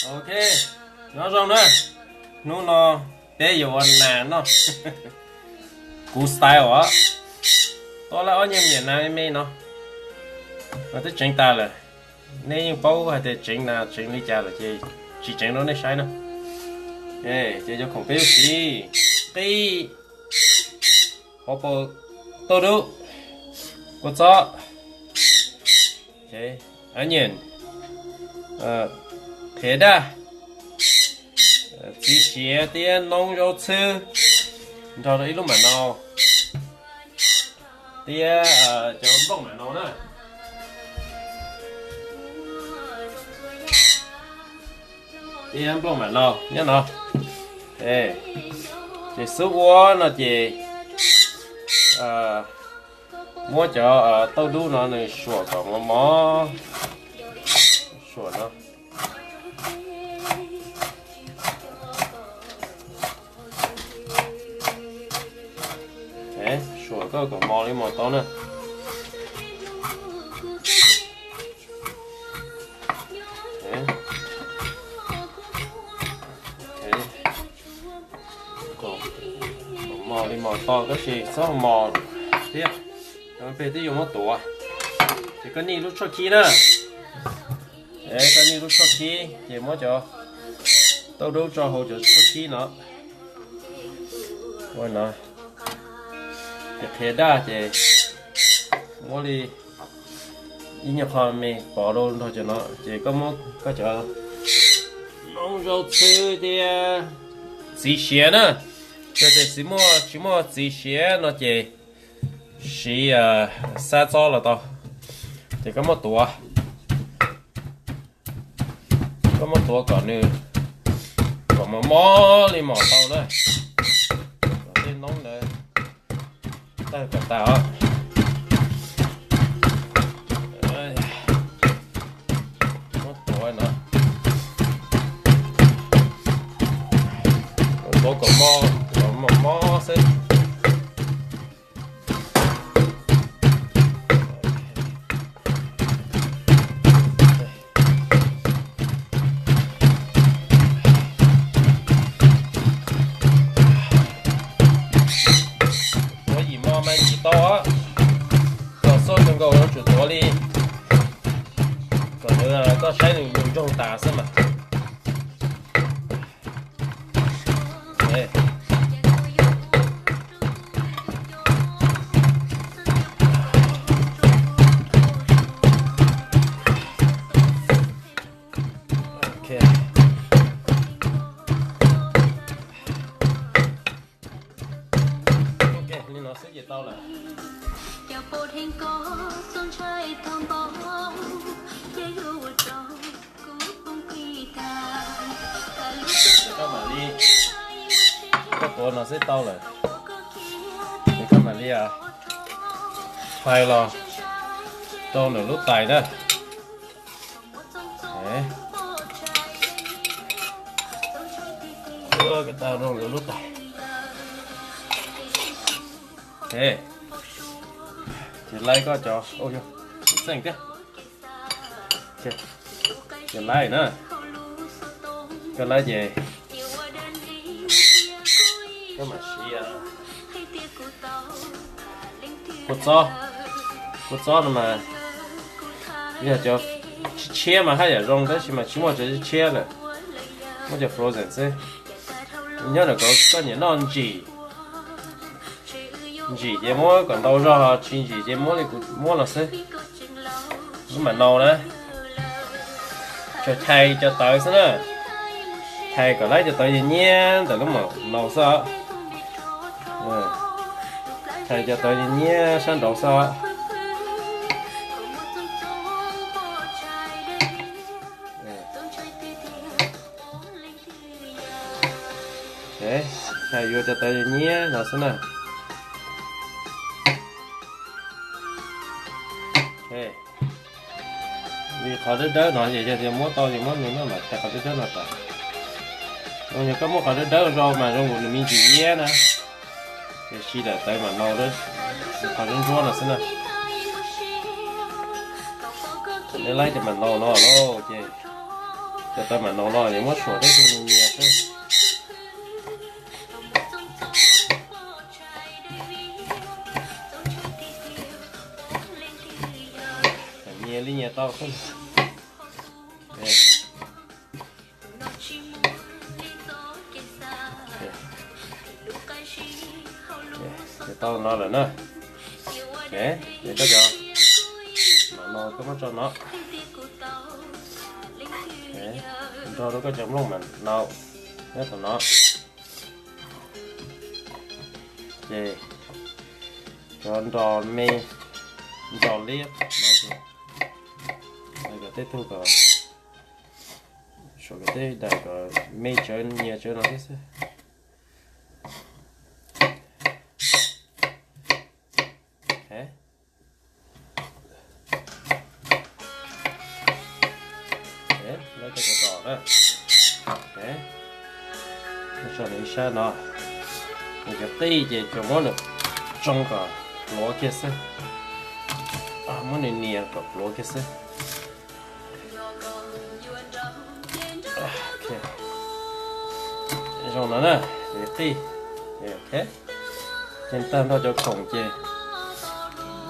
Ok nó rồi nữa nó để vô anh nè nó cú style á to là ở nhiều miền nào em nó mà tới chỉnh ta là nếu như bố hay thì chỉnh là chỉnh lý cha là chỉ chỉnh nó này sai nữa ê chỉ cho không biết gì đi hộp tô đủ có cho ok anh nhìn thế đó chỉ chế tiền nông rau sư cho đấy lúc mà nó tiền cho bông mà nó nữa tiền bông mà nó nhớ nó ê chỉ số quá nó chỉ mua cho tàu đu nó này sủa còn mó sủa nó đấy sủa có còn mò đi mò to nữa đấy còn mò đi mò to cái gì sao mò tiếp rồi về tới dùng một tổ thì có nhiều lúc cho khí nữa đấy có nhiều lúc cho khí thì mới cho tao đâu cho hỗ trợ cho khí nữa rồi nó cái thế đa thì mỗi đi ít nhất là mình bỏ đồ thôi cho nó chỉ có một cái chỗ nông rau sư thì gì xé nữa cho thì chỉ mua gì xé nó chỉ xa cho là to thì có một tổ còn nữa còn một mó đi mỏ tàu nữa còn lên nóng nữa đây cả tàu một tổ nữa một tổ còn một mó sẽ to á, còn số trong cầu nó chuyển to đi, còn nữa là có sai dùng trong tà xem mà, đây, ok, ok, nên nó sẽ dễ tao là các bạn đi các tổ nó sẽ tao lại thì các bạn đi phải lo tao nó lúc tài đó đấy cái tao nó lúc tài thế chỉ lấy có cho ôi trời xanh thế chỉ lấy nữa cái lấy gì cái mà xí cột gió mà bây giờ cho chia mà hay là rong đấy chỉ mà chỉ một cái chia rồi một cái frozen thế nhớ là có những non gì cái mua còn đâu ra chuyện gì cái mua thì mua là thế nhưng mà nâu đấy cho thay cho tới thế nữa thay còn lấy cho tới gì nhé từ lúc mà nâu sao thay cho tới gì nhé sang đầu sao đấy thay vô cho tới gì nhé nào thế nào vì khó đỡ nói gì thì mua to thì mua nhiều mà tại khó đỡ là tại rồi có mua khó đỡ rồi mà trong một mình chỉ nhé nè cái gì là tại mà lâu đấy khó đỡ là thế nào để lấy thì mình lâu nó chứ cho ta mà nó lo thì mất sổ đấy tôi nhẹ thôi nhẹ đi nhẹ tao không tao nó là nữa để cho mà nó có mất cho nó cho nó có chấm luôn mà nào hết rồi nó về cho mê cho liếp nó đây là tết thu cả số cái tết đây cả mê chơi nhiều chơi nó thế lấy cái đỏ đó, đấy, cho lấy xa nó, một cái tây gì cho món được trong cả lúa kia xe, món này nhiều cả lúa kia xe, ok, trong đó nè, để tây, ok, trên tan thôi cho khổng chê,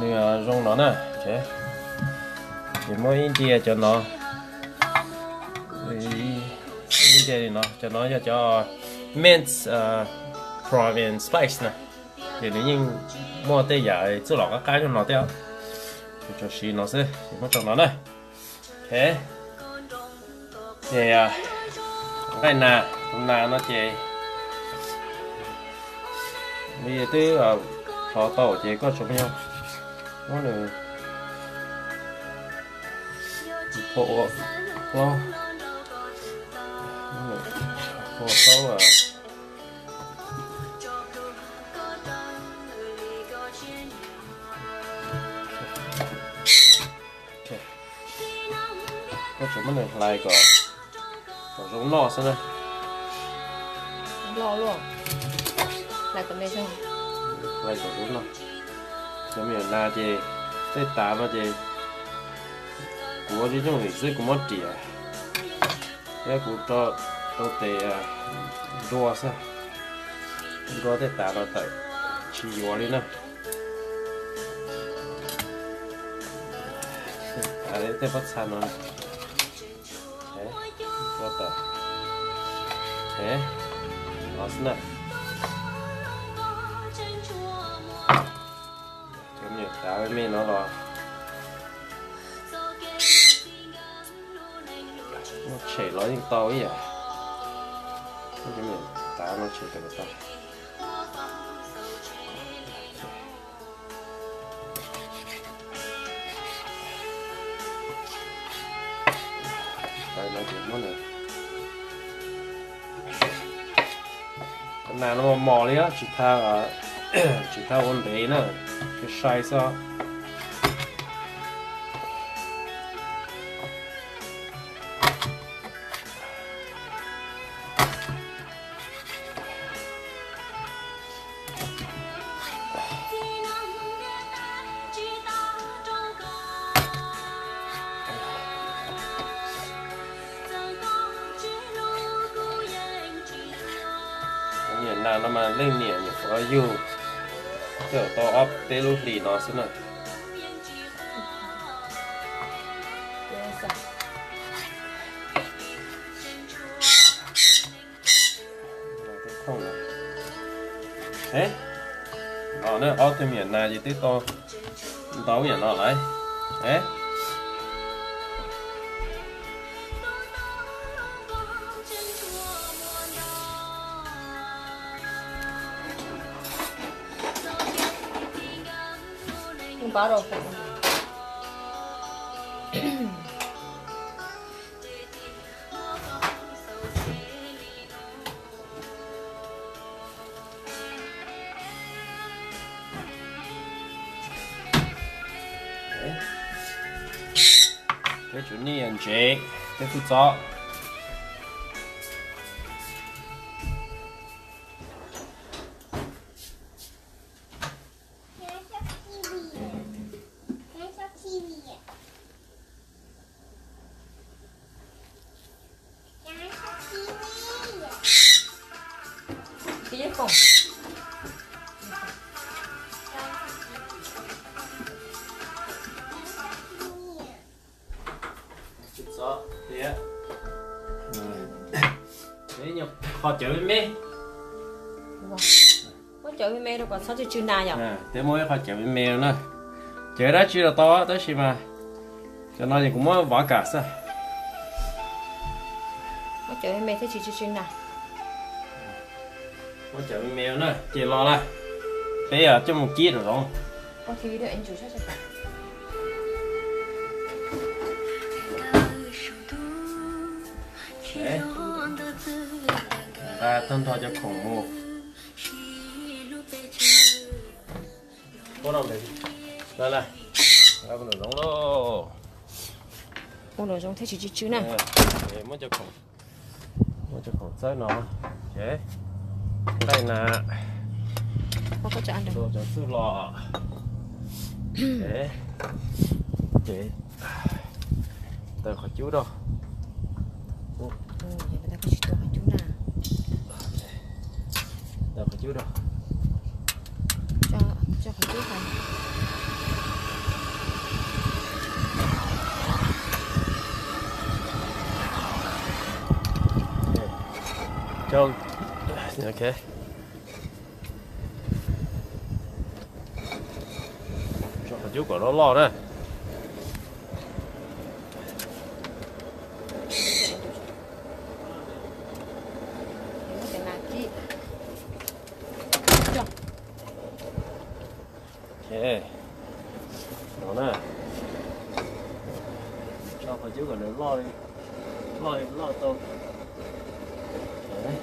nửa trong đó nè, ok, thì mỗi India cho nó như thế nó cho nó cho mint prime and spice nè thì nếu như mua tây giả chứ lọ các cái cho nó theo cho xí nó sẽ mất trong nó này thế thì cái nào nó chỉ bây giờ tới họ tàu chỉ có chụp nhau nó là bộ lo bộ tàu có chụp này lại có giống nọ xem này lo luôn lại còn đây xem lại có giống nọ giống như là gì cái tá nó gì của cái trong lịch sử của mất tiền cái của cho tệ đua sao đua cái tá nó tại chỉ vào đi nè đấy cái bắt sàn nó thế có tờ thế đó nè giống như tá với mình nó rồi nó chảy nó những to ấy à giống như tá nó chảy từ cái to đây là chuyện món này cái nào nó mò đi á chỉ tha ôn đấy nữa cái sai sao nhìn nào nó mà lên nhẹ nhỉ có yêu kiểu to ấp tê lúc lì nó xin rồi không nữa thế nó nữa ớt thêm miền này gì tới to tấu miền nó lại thế báo rồi cái chủ ni anh chị cái phụ trọ không Đó, thì á. Đấy nhỉ, họ chở với mẹ. có chơi với mẹ đâu còn sao chơi chưa nào nhở À, thế mỗi họ chở với mẹ nữa. Chở đã chưa là to, đó chỉ mà. Cho nó thì cũng mới vỏ cả sao. có chơi với mẹ thế chỉ chưa nào Mỗi chở với mẹ nữa, chị lo là. Bây giờ cho một chiếc rồi không? có khi được anh chủ sát cho cả Đấy. Ta thân thôi cho khổng mồ. Có đâu đấy. Đây này. Ra bên giống đó. ô đồ giống thế chỉ chưa nào Để muốn cho khổng. Muốn cho khổng sới nó. Chế. Đây là có cho ăn được đồ cho sư lọ. Chế. Chế. Tao khỏi chú đâu. vậy người ta có chỉ tôi chú nào Tao khỏi chú đâu. cho phải chú phải Cho. Ok. Cho khỏi chú của nó lo đấy. cái nào chị Ok. Đó nè. Cho khỏi chú của nó lo đi. Lo tôi. Đấy.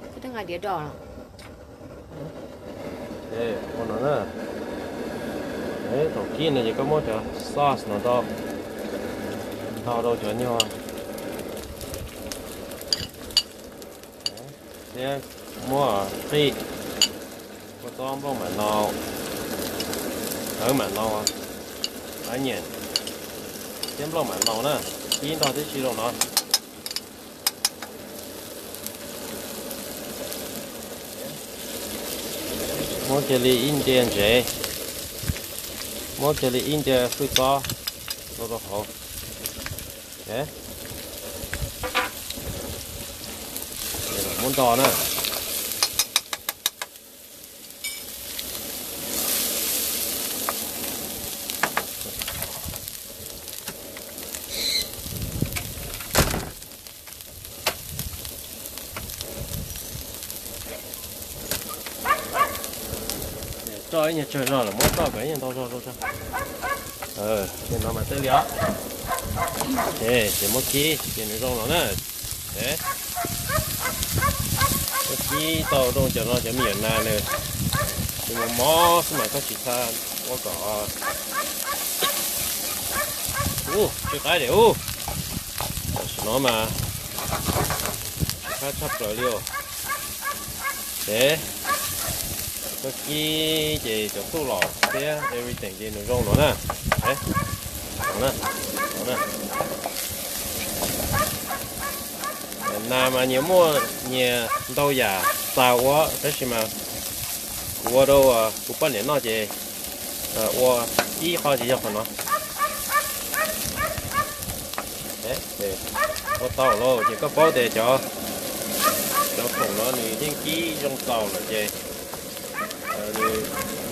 cái thằng ngày đĩa đỏ nào Ê, con nó nè. Đấy, đầu tiên này chỉ có một cái sauce nó to. To đâu cho nhau. Đấy, mua thịt. Có tôm bông mà nào. Ở mà nào à. Ở nhện. Tiêm bông mà nào nè. Chín to tới chỉ đâu nó. Mua chili Indian rễ. Mua chili India phi to. Nó đó hổ. Đấy. Đây là món to nè. Cho ấy nhà chơi rồi là món to cái nhà to cho. Thì nó mà tới lió. Thế, chỉ một chi, chỉ nó rong nó nè. Thế. Một chi to rong cho nó cho miệng nè nè. Thì một mó xong mà có chỉ than, có cỏ. Chưa cái để nó mà khá chấp rồi liêu. Thế. Có chi chỉ cho tu lò, thế everything chỉ nó rong nó nè. Thế. Đó nè. Nam mà nhiều mua nhà đâu già sao quá thế mà qua đâu cũng bắt nó chỉ qua ý khó chỉ cho nó thế để có tàu lo chỉ có bao để cho khủng nó thì những ký trong tàu là gì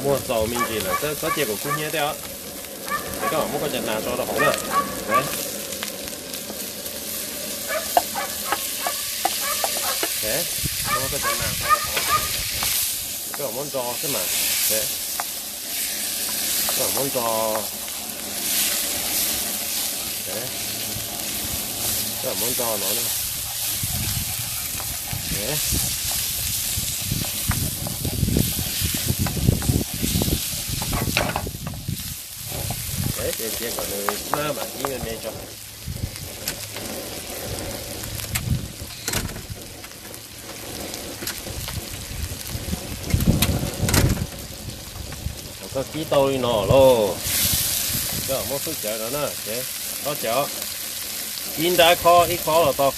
mua tàu mình chỉ là có tiền của cũng như thế đó cái đó không có chuyện nào cho nó hỏng được đấy. Thế, không có chuyện nào cho nó hỏng. Cái món giò thế mà. Thế. Cái món giò. Thế. Cái món giò nó nè. Thế. Đấy, để còn người mà đi lên cho. Có ký tôi nọ lô. Cái một phút chợ đó nè, thế. Có chợ. In đã khó, ít khó là to.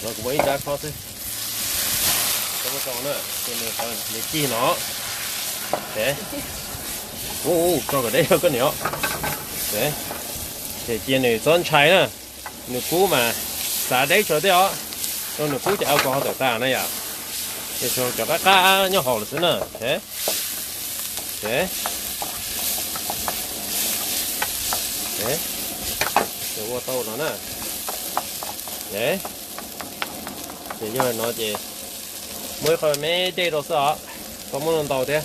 nó cũng mấy giá khó thế không có còn nữa cho nên phải để chi nó thế cho cái đấy cái nữa thế để chi này son trái nè nửa cú mà xả đấy cho đấy ó cho nửa cú cho có được ta này à để cho các cá nhỏ hổ là nữa thế thế thế để qua tàu nó nè thế để cho nó gì mới khỏi mấy đây đâu sao có muốn làm tàu thế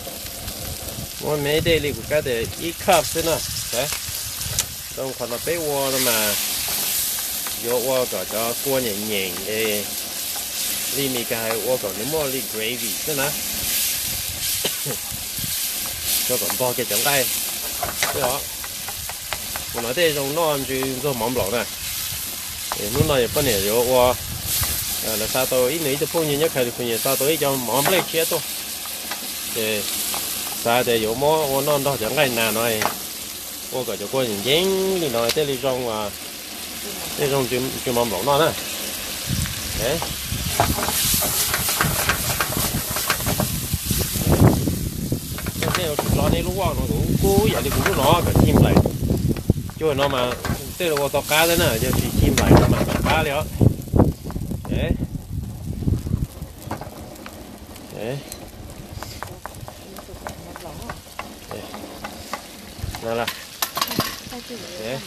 mới mấy đây thì cũng cái để ít khắp thế nè thế trong phần là bé qua mà vô qua cả cho qua nhẹ nhàng để li mi cái qua còn nếu mua li gravy thế nè cho còn bao cái chẳng đây thế đó còn nói đây trong nó ăn cho mắm lẩu này lúc này bên này vô qua là sao tôi ý nghĩ tôi phun như nhất hay phun như sao tôi cho mắm lấy chết thôi thì sao để vô món non đó chẳng cái nào nói qua cả cho qua nhìn dán đi nói tới đi trong mà đi trong chuyện mắm lẩu nó nè đấy nó này lúc qua nó cũng cố vậy thì cũng nó cả chim lại chứ nó mà tức là tao cá thế nào giờ chỉ chim lại nó mà cá liền đấy đấy nào là đấy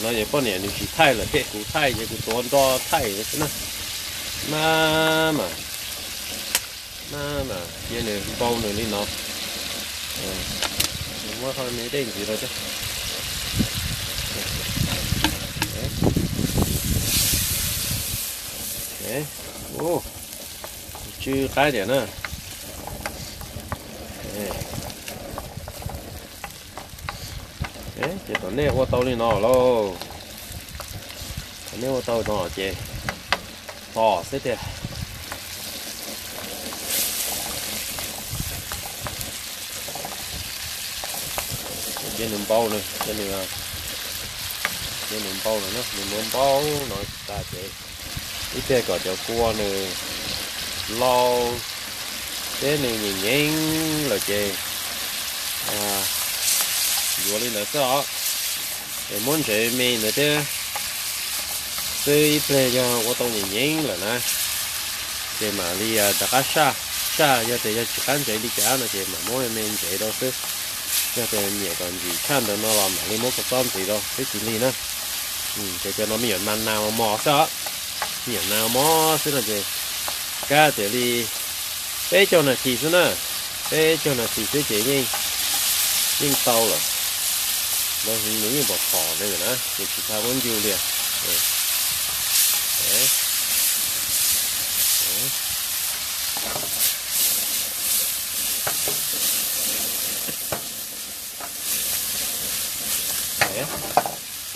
nó vậy con này chỉ thay là thế củ thay vậy củ toán to thay thế nào mà vậy này bao này đi nó mua thôi mấy đây gì rồi chứ đấy ô chưa khai điểm nữa đấy chỉ còn nè qua tàu đi nó lo nếu qua tàu nó chị to sẽ thế trên đường bao này trên đường bao này nó đường bao nó ta chị ít thế có cho cua này lâu thế này nhìn nhanh là chị vừa lên là sao để muốn chơi mình nữa chứ tới play cho我当年赢了呢这嘛你啊大家杀要得要去看这里家那些嘛mỗi mình这都是要得nhiều còn gì看的nó làm mà đi mua cái con gì đâu cái gì đi nữa để cho nó nhiều năm nào mò sao nhiều nào mò thế là gì cá để đi bé cho nó chỉ nữa bé cho nó chỉ cái gì nhưng tàu rồi nó nếu như bỏ cỏ đây rồi đó thì chúng ta vẫn dư liền đấy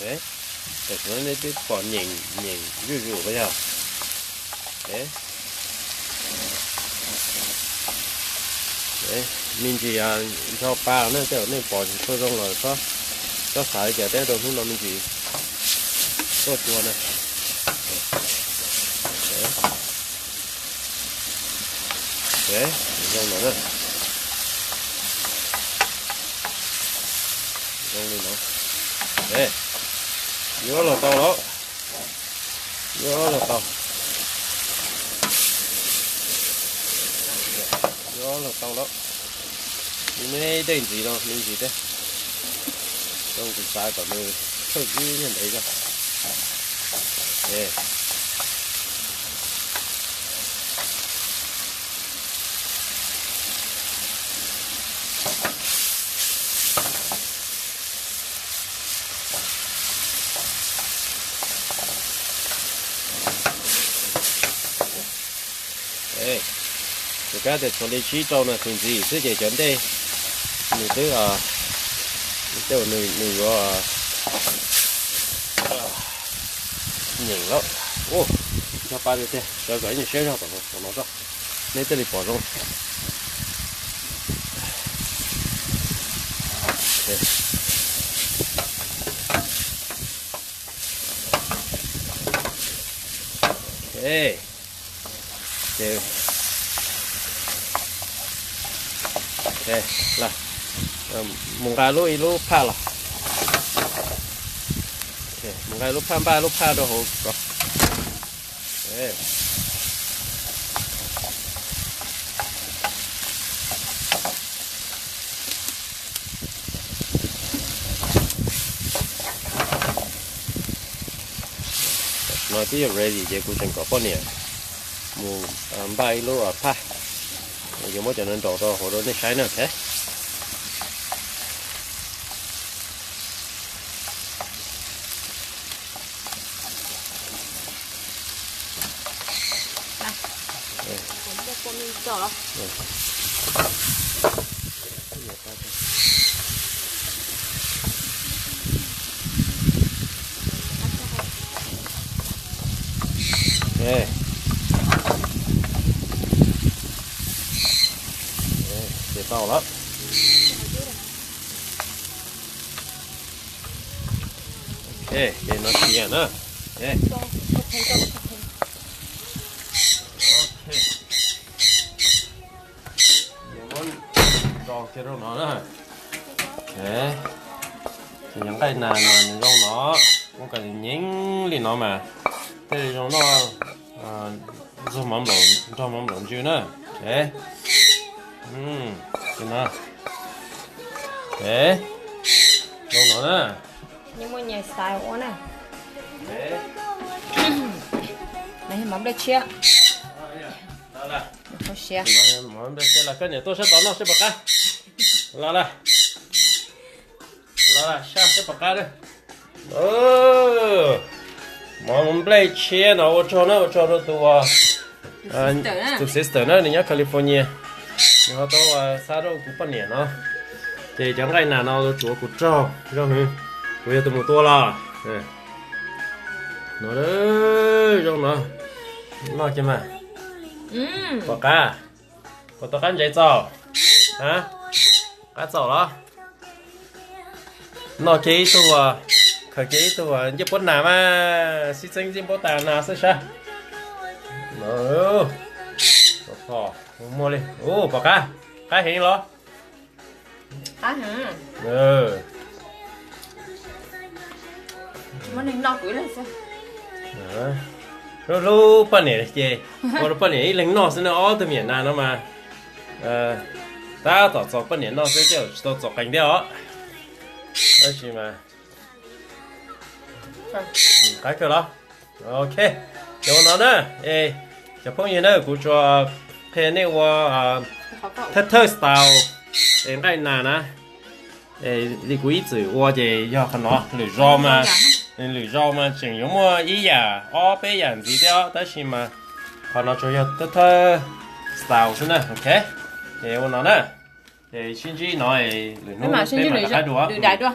đấy để nó lên cái còn nhìn rủ bây giờ đấy mình chỉ cho ba nó cho nên bỏ thôi trong rồi có phải cái đấy đâu lúc nào mình chỉ có chua này đấy trong nữa trong đi nó đấy vô là tàu đó vô là tàu đó mình mới đến gì đâu mình gì đấy trong cái sai của mình thực như nhận thấy ra đấy cái để cho lấy chi trâu là thành gì thế để chọn đây mình tới chỗ này có nhìn lắm ô cho ba được thế cho cái gì xé ra bỏ nó ra lấy tới đi bỏ rồi Ê đều ok là một cái lúc pha là ok một cái lúc pha đồ hồ rồi ê nói tí ready để cô chân có bao nhiêu một bài lúa ở pha giờ mới cho nên đổ đồ hồ đồ này sai nữa thế okay. Để tao lắm ok để nó tiền nữa ok giờ muốn cho cái rau nó nữa ok thì những cái này mà rau nó cũng cần nhánh lên nó mà thế thì rau nó rau mắm lộn chưa nữa ok cái nào thế rau nó nữa nhưng mà nhà style quá nè thế này mắm đây chia đó là không chia mắm đây sẽ là cái này tôi sẽ tao nó sẽ bạc cá là sao sẽ bạc cá đây mắm đây chia nó cho nó tụi sister nó đi nhá California nó tao sao đâu cũng phân nhẹ nó thì chẳng cái nào nó chúa cũng cho hả bây giờ tụi một tua là nó đấy trong nó chứ mà có cá có tao ăn giấy tàu hả cá tàu đó nó chỉ tôi khởi chỉ tôi giúp bữa nào mà xin sinh xin bữa tàn nào sẽ sao nó có mua đi có cá hiện lo hả món này no quỷ là sao lu pan này chị còn pan này lính nó sẽ nó từ miền Nam nó mà ta tạo cho pan này nó sẽ kiểu tạo cho cảnh đeo đó chứ mà cái kiểu đó ok cho nó nữa cho phong nhiên nữa cũng cho cái này qua thơ style em cái nào nè đi quý chữ qua thì do khăn nó lưỡi rau mà chỉ dùng mua ý à ó bé dạng gì đó tới khi mà còn nó cho thơ style thế này ok để nó nè để xin chỉ nói lưỡi nó mà xin chỉ lưỡi đại đua